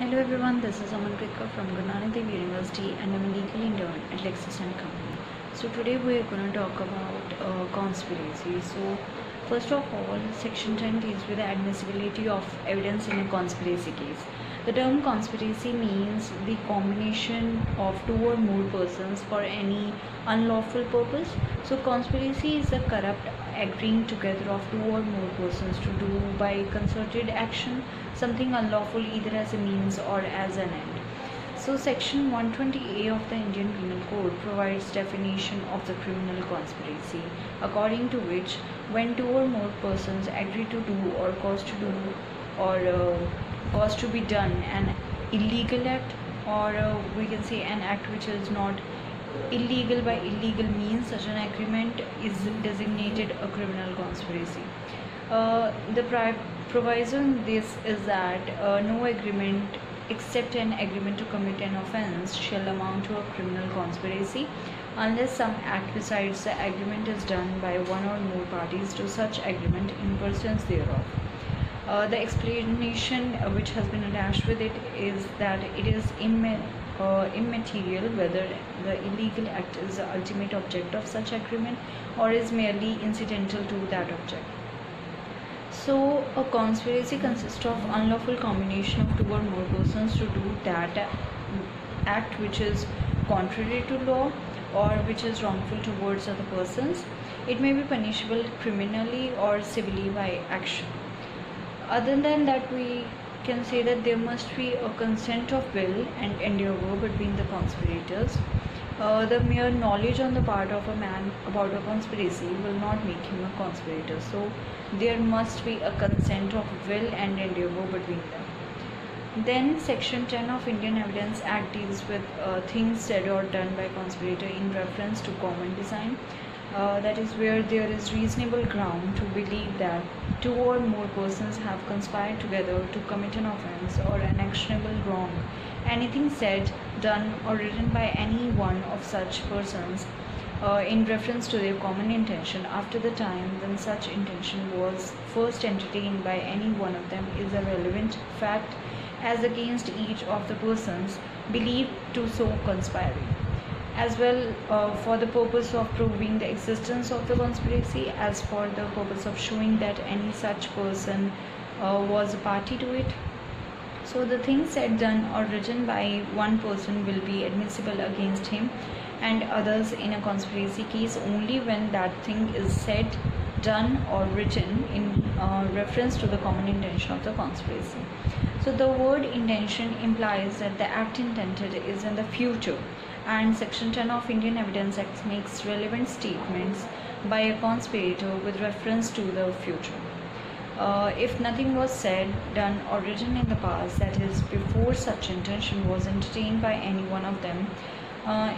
Hello everyone, this is Aman Kritkar from Guru Nanak Dev University and I'm a legal intern at Lexis & Company. So today we are going to talk about conspiracy. So first of all, section 10 deals with the admissibility of evidence in a conspiracy case. The term conspiracy means the combination of two or more persons for any unlawful purpose. So conspiracy is a corrupt agreeing together of two or more persons to do by concerted action something unlawful either as a means or as an end. So section 120A of the Indian Penal Code provides definition of the criminal conspiracy, according to which when two or more persons agree to do or cause to do or cause to be done an illegal act, or we can say an act which is not illegal by illegal means, such an agreement is designated a criminal conspiracy. The proviso in this is that no agreement except an agreement to commit an offence shall amount to a criminal conspiracy unless some act besides the agreement is done by one or more parties to such agreement in pursuance thereof. The explanation which has been attached with it is that it is immaterial whether the illegal act is the ultimate object of such agreement or is merely incidental to that object. So a conspiracy consists of unlawful combination of two or more persons to do that act which is contrary to law or which is wrongful towards other persons. It may be punishable criminally or civilly by action. Other than that, we can say that there must be a consent of will and endeavor between the conspirators. The mere knowledge on the part of a man about a conspiracy will not make him a conspirator. So there must be a consent of will and endeavor between them. Then section 10 of Indian Evidence Act deals with things said or done by conspirator in reference to common design. That is where there is reasonable ground to believe that two or more persons have conspired together to commit an offence or an actionable wrong. Anything said, done or written by any one of such persons in reference to their common intention after the time when such intention was first entertained by any one of them is a relevant fact as against each of the persons believed to so conspiring, as well for the purpose of proving the existence of the conspiracy as for the purpose of showing that any such person was a party to it. So the things said, done or written by one person will be admissible against him and others in a conspiracy case only when that thing is said, done or written in reference to the common intention of the conspiracy. So the word intention implies that the act intended is in the future, and section 10 of Indian Evidence Act makes relevant statements by a conspirator with reference to the future. If nothing was said, done or written in the past, that is before such intention was entertained by any one of them,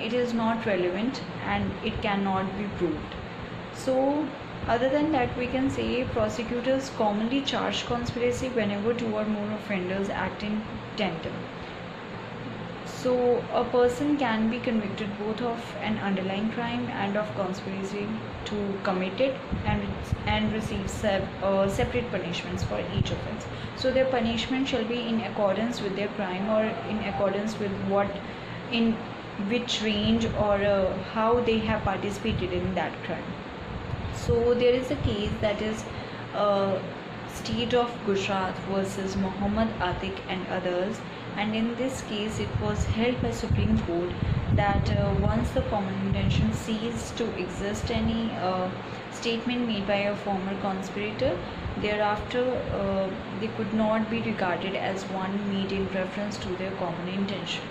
it is not relevant and it cannot be proved. So other than that, we can say prosecutors commonly charge conspiracy whenever two or more offenders act in tandem. So a person can be convicted both of an underlying crime and of conspiracy to commit it and receive separate punishments for each offense. So their punishment shall be in accordance with their crime or in accordance with in which range or how they have participated in that crime. So there is a case that is State of Gujarat versus Muhammad Atiq and others, and in this case it was held by Supreme Court that once the common intention ceased to exist, any statement made by a former conspirator thereafter they could not be regarded as one made in reference to their common intention.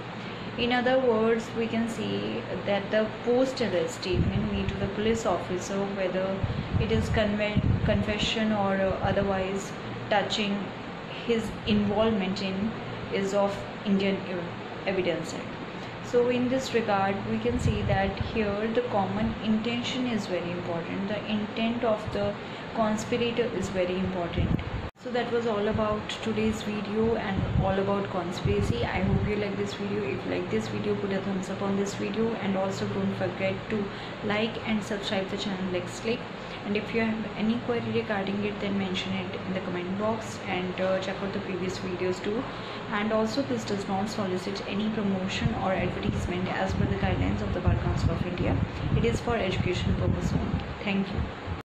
In other words, we can say that the post-arrest statement made to the police officer, whether it is confession or otherwise touching his involvement in, is of Indian Evidence Act. So in this regard, we can say that here the common intention is very important. The intent of the conspirator is very important. So that was all about today's video and all about conspiracy. I hope you like this video. If you like this video, put a thumbs up on this video, and also don't forget to like and subscribe the channel Lex Click. And if you have any query regarding it, then mention it in the comment box, and check out the previous videos too. And also, this does not solicit any promotion or advertisement as per the guidelines of the Bar Council of India. It is for education purpose only. Thank you.